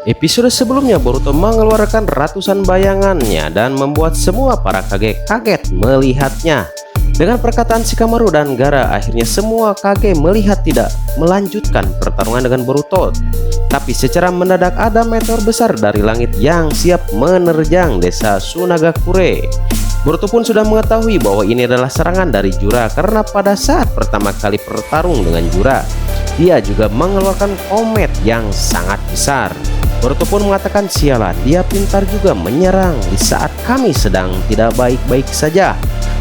Episode sebelumnya Boruto mengeluarkan ratusan bayangannya dan membuat semua para Kage kaget melihatnya. Dengan perkataan Shikamaru dan Gaara, akhirnya semua Kage melihat tidak melanjutkan pertarungan dengan Boruto. Tapi secara mendadak ada meteor besar dari langit yang siap menerjang desa Sunagakure. Boruto pun sudah mengetahui bahwa ini adalah serangan dari Jura karena pada saat pertama kali bertarung dengan Jura, dia juga mengeluarkan komet yang sangat besar. Boruto pun mengatakan, sialah, dia pintar juga menyerang di saat kami sedang tidak baik-baik saja.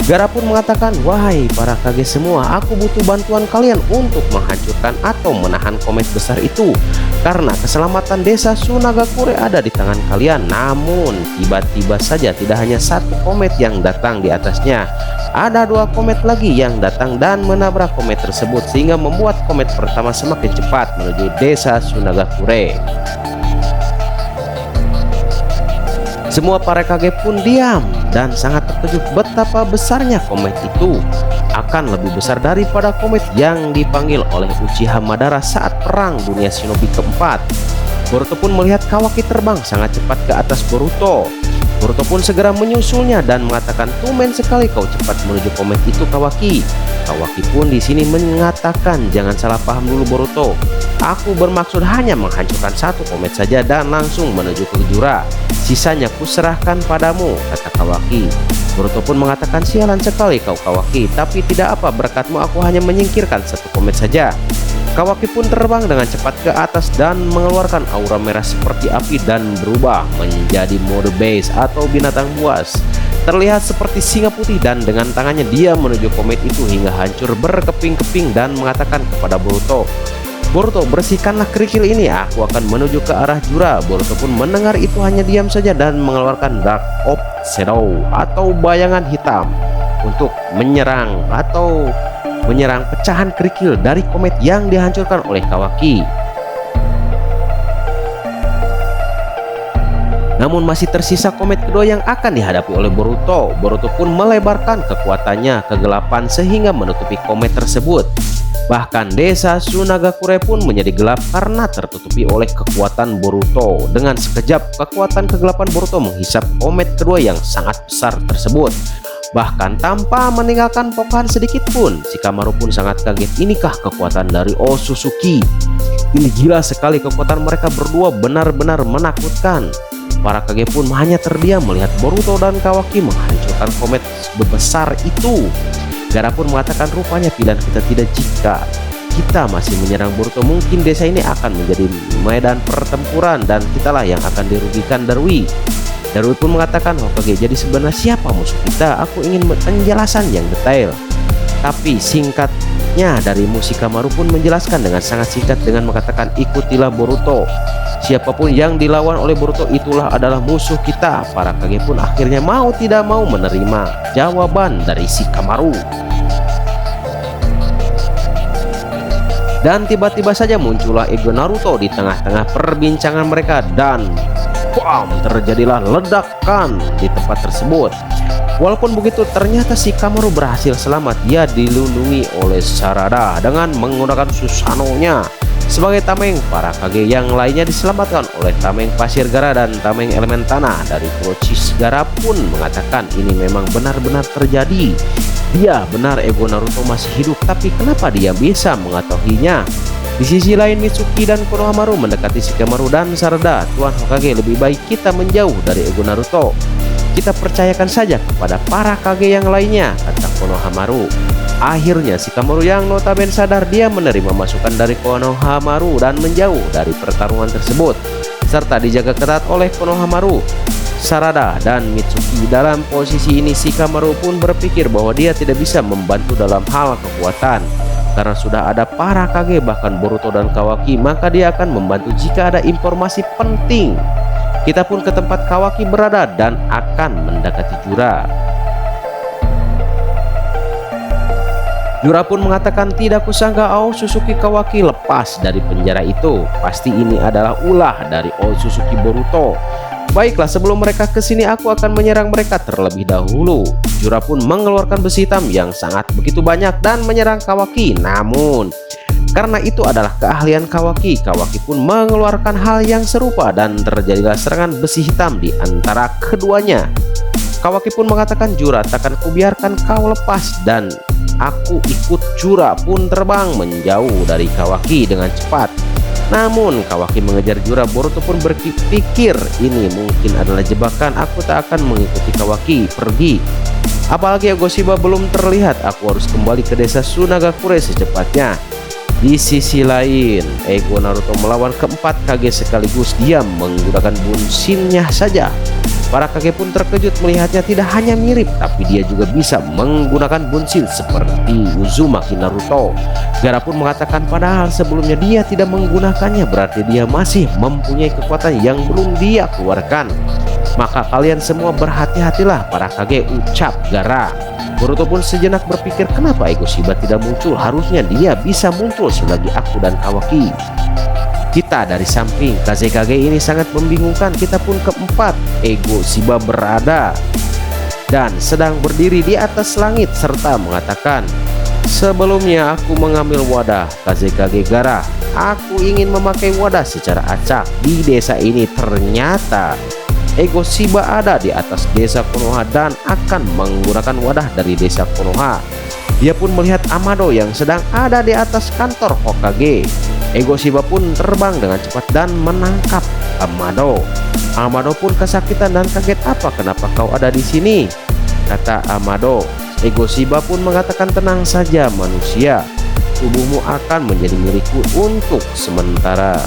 Gaara pun mengatakan, wahai para Kage semua, aku butuh bantuan kalian untuk menghancurkan atau menahan komet besar itu. Karena keselamatan desa Sunagakure ada di tangan kalian. Namun tiba-tiba saja tidak hanya satu komet yang datang di atasnya. Ada dua komet lagi yang datang dan menabrak komet tersebut sehingga membuat komet pertama semakin cepat menuju desa Sunagakure. Semua para Kage pun diam dan sangat terkejut betapa besarnya komet itu. Akan lebih besar daripada komet yang dipanggil oleh Uchiha Madara saat perang dunia shinobi keempat. Boruto pun melihat Kawaki terbang sangat cepat ke atas Boruto. Boruto pun segera menyusulnya dan mengatakan, tumben sekali kau cepat menuju komet itu, Kawaki. Kawaki pun di sini mengatakan, jangan salah paham dulu Boruto. Aku bermaksud hanya menghancurkan satu komet saja dan langsung menuju ke Jura. Sisanya kuserahkan padamu, kata Kawaki. Boruto pun mengatakan, sialan sekali kau Kawaki, tapi tidak apa, berkatmu aku hanya menyingkirkan satu komet saja. Kawaki pun terbang dengan cepat ke atas dan mengeluarkan aura merah seperti api dan berubah menjadi mode base atau binatang buas. Terlihat seperti singa putih dan dengan tangannya dia menuju komet itu hingga hancur berkeping-keping dan mengatakan kepada Boruto, Boruto, bersihkanlah kerikil ini, aku akan menuju ke arah Jura. Boruto pun mendengar itu hanya diam saja dan mengeluarkan Dark of Shadow atau bayangan hitam untuk menyerang pecahan kerikil dari komet yang dihancurkan oleh Kawaki. Namun masih tersisa komet kedua yang akan dihadapi oleh Boruto. Boruto pun melebarkan kekuatannya kegelapan sehingga menutupi komet tersebut. Bahkan desa Sunagakure pun menjadi gelap karena tertutupi oleh kekuatan Boruto. Dengan sekejap kekuatan kegelapan Boruto menghisap komet kedua yang sangat besar tersebut. Bahkan tanpa meninggalkan pokokan sedikit pun, Shikamaru pun sangat kaget. Inikah kekuatan dari Otsutsuki? Ini gila sekali, kekuatan mereka berdua benar-benar menakutkan. Para Kage pun hanya terdiam melihat Boruto dan Kawaki menghancurkan komet besar itu. Gaara pun mengatakan, rupanya pilihan kita tidak jika kita masih menyerang Boruto. Mungkin desa ini akan menjadi medan pertempuran dan kitalah yang akan dirugikan Darui. Darui pun mengatakan, Hokage, jadi sebenarnya siapa musuh kita? Aku ingin penjelasan yang detail. Tapi singkatnya dari Shikamaru pun menjelaskan dengan sangat singkat dengan mengatakan, ikutilah Boruto. Siapapun yang dilawan oleh Boruto itulah adalah musuh kita. Para Kage pun akhirnya mau tidak mau menerima jawaban dari Shikamaru. Dan tiba-tiba saja muncullah ego Naruto di tengah-tengah perbincangan mereka dan bam, terjadilah ledakan di tempat tersebut. Walaupun begitu, ternyata Shikamaru berhasil selamat. Dia dilindungi oleh Sarada dengan menggunakan Susanoo-nya. Sebagai tameng, para Kage yang lainnya diselamatkan oleh tameng pasir Gaara dan tameng elemen tanah dari Orochi. Gaara pun mengatakan ini memang benar-benar terjadi. Dia benar, ego Naruto masih hidup, tapi kenapa dia bisa mengetahuinya? Di sisi lain, Mitsuki dan Konohamaru mendekati Shikamaru dan Sarada. Tuan Hokage, lebih baik kita menjauh dari ego Naruto. Kita percayakan saja kepada para Kage yang lainnya, kata Konohamaru. Akhirnya Shikamaru yang notabene sadar dia menerima masukan dari Konohamaru dan menjauh dari pertarungan tersebut, serta dijaga ketat oleh Konohamaru, Sarada, dan Mitsuki. Dalam posisi ini Shikamaru pun berpikir bahwa dia tidak bisa membantu dalam hal kekuatan karena sudah ada para Kage bahkan Boruto dan Kawaki, maka dia akan membantu jika ada informasi penting. Kita pun ke tempat Kawaki berada dan akan mendekati Jura. Jura pun mengatakan, tidak kusangka Otsutsuki Kawaki lepas dari penjara itu. Pasti ini adalah ulah dari Otsutsuki Boruto. Baiklah, sebelum mereka kesini aku akan menyerang mereka terlebih dahulu. Jura pun mengeluarkan besi hitam yang sangat begitu banyak dan menyerang Kawaki. Namun Karena itu adalah keahlian Kawaki. Kawaki pun mengeluarkan hal yang serupa dan terjadilah serangan besi hitam di antara keduanya. Kawaki pun mengatakan, Jura, takkan kubiarkan kau lepas, dan aku ikut. Jura pun terbang menjauh dari Kawaki dengan cepat. Namun Kawaki mengejar Jura. Boruto pun berpikir, ini mungkin adalah jebakan, aku tak akan mengikuti Kawaki pergi. Apalagi Egoshiba belum terlihat, aku harus kembali ke desa Sunagakure secepatnya. Di sisi lain, ego Naruto melawan keempat Kage sekaligus diam menggunakan bunshinnya saja. Para Kage pun terkejut melihatnya tidak hanya mirip, tapi dia juga bisa menggunakan bunshin seperti Uzumaki Naruto. Gaara pun mengatakan padahal sebelumnya dia tidak menggunakannya, berarti dia masih mempunyai kekuatan yang belum dia keluarkan. Maka kalian semua berhati-hatilah para Kage, ucap Gaara. Boruto pun sejenak berpikir, kenapa Egoshiba tidak muncul? Harusnya dia bisa muncul selagi aku dan Kawaki. Kita dari samping, Kazekage ini sangat membingungkan. Kita pun keempat, Egoshiba berada dan sedang berdiri di atas langit serta mengatakan, sebelumnya aku mengambil wadah. Kazekage Gaara, aku ingin memakai wadah secara acak di desa ini. Ternyata Egoshiba ada di atas desa Konoha dan akan menggunakan wadah dari desa Konoha. Dia pun melihat Amado yang sedang ada di atas kantor Hokage. Egoshiba pun terbang dengan cepat dan menangkap Amado. Amado pun kesakitan dan kaget. Apa, kenapa kau ada di sini? Kata Amado. Egoshiba pun mengatakan, tenang saja manusia, tubuhmu akan menjadi milikku untuk sementara.